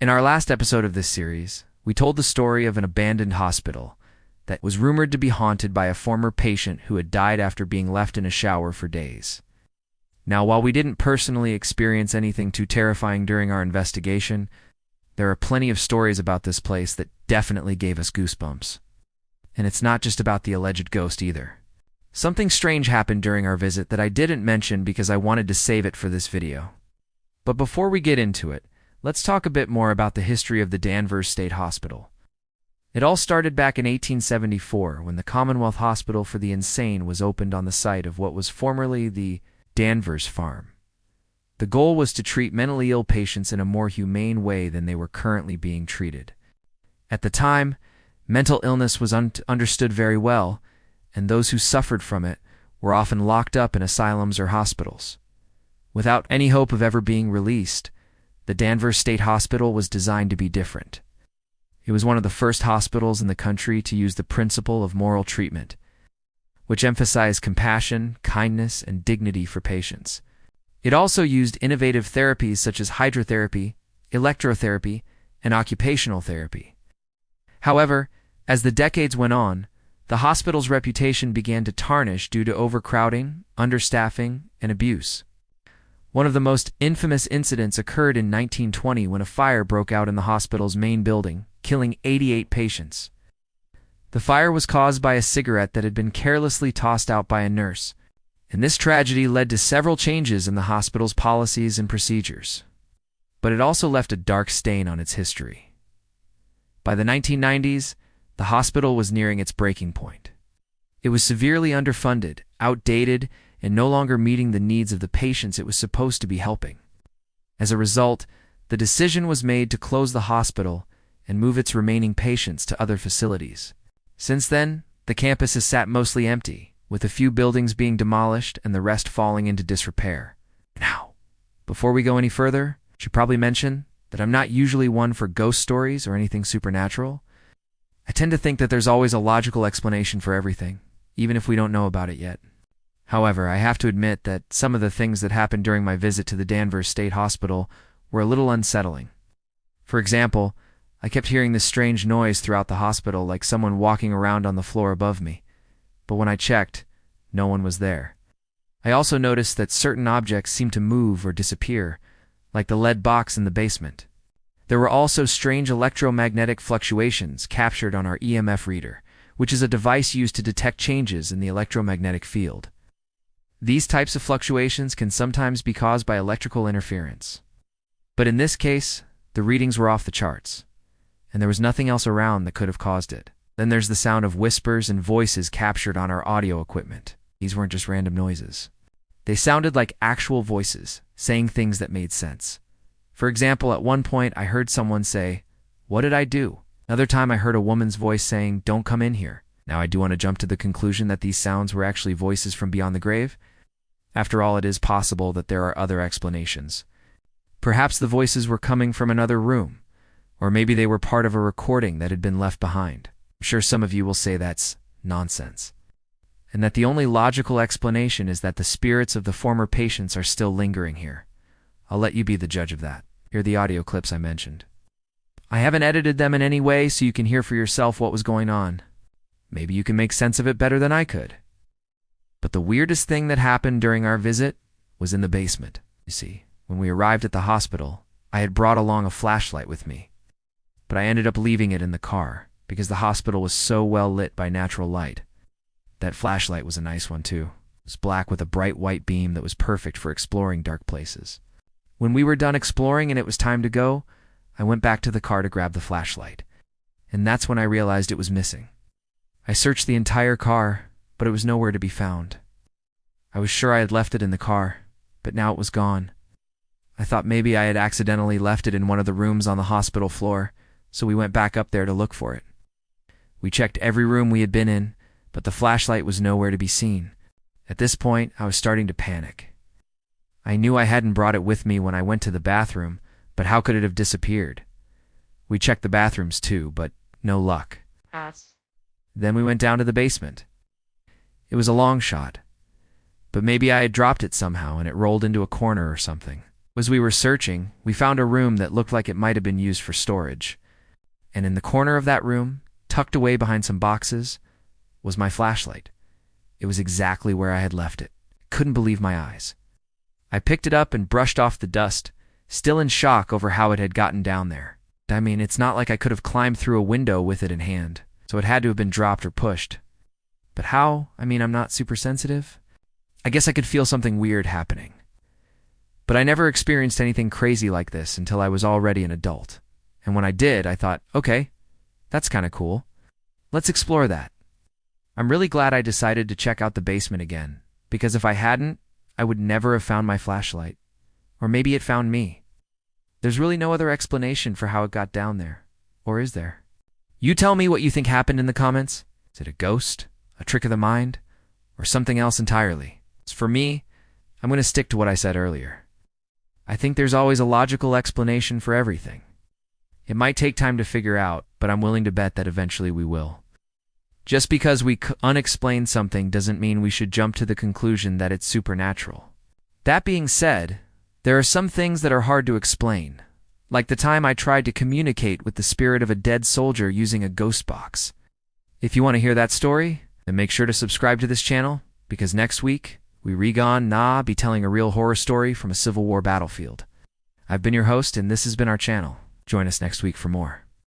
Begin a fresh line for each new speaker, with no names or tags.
In our last episode of this series, we told the story of an abandoned hospital that was rumored to be haunted by a former patient who had died after being left in a shower for days. Now, while we didn't personally experience anything too terrifying during our investigation, there are plenty of stories about this place that definitely gave us goosebumps. And it's not just about the alleged ghost either. Something strange happened during our visit that I didn't mention because I wanted to save it for this video. But before we get into it, let's talk a bit more about the history of the Danvers State Hospital. It all started back in 1874 when the Commonwealth Hospital for the Insane was opened on the site of what was formerly the Danvers Farm. The goal was to treat mentally ill patients in a more humane way than they were currently being treated. At the time, mental illness was understood very well, and those who suffered from it were often locked up in asylums or hospitals. Without any hope of ever being released, the Danvers State Hospital was designed to be different. It was one of the first hospitals in the country to use the principle of moral treatment, which emphasized compassion, kindness, and dignity for patients. It also used innovative therapies such as hydrotherapy, electrotherapy, and occupational therapy. However, as the decades went on, the hospital's reputation began to tarnish due to overcrowding, understaffing, and abuse. One of the most infamous incidents occurred in 1920 when a fire broke out in the hospital's main building, killing 88 patients. The fire was caused by a cigarette that had been carelessly tossed out by a nurse, and this tragedy led to several changes in the hospital's policies and procedures. But it also left a dark stain on its history. By the 1990s, the hospital was nearing its breaking point. It was severely underfunded, outdated, and no longer meeting the needs of the patients it was supposed to be helping. As a result, the decision was made to close the hospital and move its remaining patients to other facilities. Since then, the campus has sat mostly empty, with a few buildings being demolished and the rest falling into disrepair. Now, before we go any further, I should probably mention that I'm not usually one for ghost stories or anything supernatural. I tend to think that there's always a logical explanation for everything, even if we don't know about it yet. However, I have to admit that some of the things that happened during my visit to the Danvers State Hospital were a little unsettling. For example, I kept hearing this strange noise throughout the hospital, like someone walking around on the floor above me. But when I checked, no one was there. I also noticed that certain objects seemed to move or disappear, like the lead box in the basement. There were also strange electromagnetic fluctuations captured on our EMF reader, which is a device used to detect changes in the electromagnetic field. These types of fluctuations can sometimes be caused by electrical interference. But in this case, the readings were off the charts, and there was nothing else around that could have caused it. Then there's the sound of whispers and voices captured on our audio equipment. These weren't just random noises. They sounded like actual voices, saying things that made sense. For example, at one point I heard someone say, "What did I do?" Another time I heard a woman's voice saying, "Don't come in here." Now I do want to jump to the conclusion that these sounds were actually voices from beyond the grave. After all, it is possible that there are other explanations. Perhaps the voices were coming from another room, or maybe they were part of a recording that had been left behind. I'm sure some of you will say that's nonsense, and that the only logical explanation is that the spirits of the former patients are still lingering here. I'll let you be the judge of that. Here are the audio clips I mentioned. I haven't edited them in any way so you can hear for yourself what was going on. Maybe you can make sense of it better than I could. But the weirdest thing that happened during our visit was in the basement. You see, when we arrived at the hospital, I had brought along a flashlight with me, but I ended up leaving it in the car because the hospital was so well lit by natural light. That flashlight was a nice one too. It was black with a bright white beam that was perfect for exploring dark places. When we were done exploring and it was time to go, I went back to the car to grab the flashlight, and that's when I realized it was missing. I searched the entire car, but it was nowhere to be found. I was sure I had left it in the car, but now it was gone. I thought maybe I had accidentally left it in one of the rooms on the hospital floor, so we went back up there to look for it. We checked every room we had been in, but the flashlight was nowhere to be seen. At this point, I was starting to panic. I knew I hadn't brought it with me when I went to the bathroom, but how could it have disappeared? We checked the bathrooms too, but no luck. Then we went down to the basement. It was a long shot, but maybe I had dropped it somehow and it rolled into a corner or something. As we were searching, we found a room that looked like it might have been used for storage. And in the corner of that room, tucked away behind some boxes, was my flashlight. It was exactly where I had left it. I couldn't believe my eyes. I picked it up and brushed off the dust, still in shock over how it had gotten down there. I mean, it's not like I could have climbed through a window with it in hand, so it had to have been dropped or pushed. But how? I mean, I'm not super sensitive. I guess I could feel something weird happening. But I never experienced anything crazy like this until I was already an adult. And when I did, I thought, okay, that's kind of cool. Let's explore that. I'm really glad I decided to check out the basement again, because if I hadn't, I would never have found my flashlight. Or maybe it found me. There's really no other explanation for how it got down there. Or is there? You tell me what you think happened in the comments. Is it a ghost, a trick of the mind, or something else entirely? For me, I'm going to stick to what I said earlier. I think there's always a logical explanation for everything. It might take time to figure out, but I'm willing to bet that eventually we will. Just because we unexplain something doesn't mean we should jump to the conclusion that it's supernatural. That being said, there are some things that are hard to explain, like the time I tried to communicate with the spirit of a dead soldier using a ghost box. If you want to hear that story, then make sure to subscribe to this channel, because next week, we be telling a real horror story from a Civil War battlefield. I've been your host, and this has been our channel. Join us next week for more.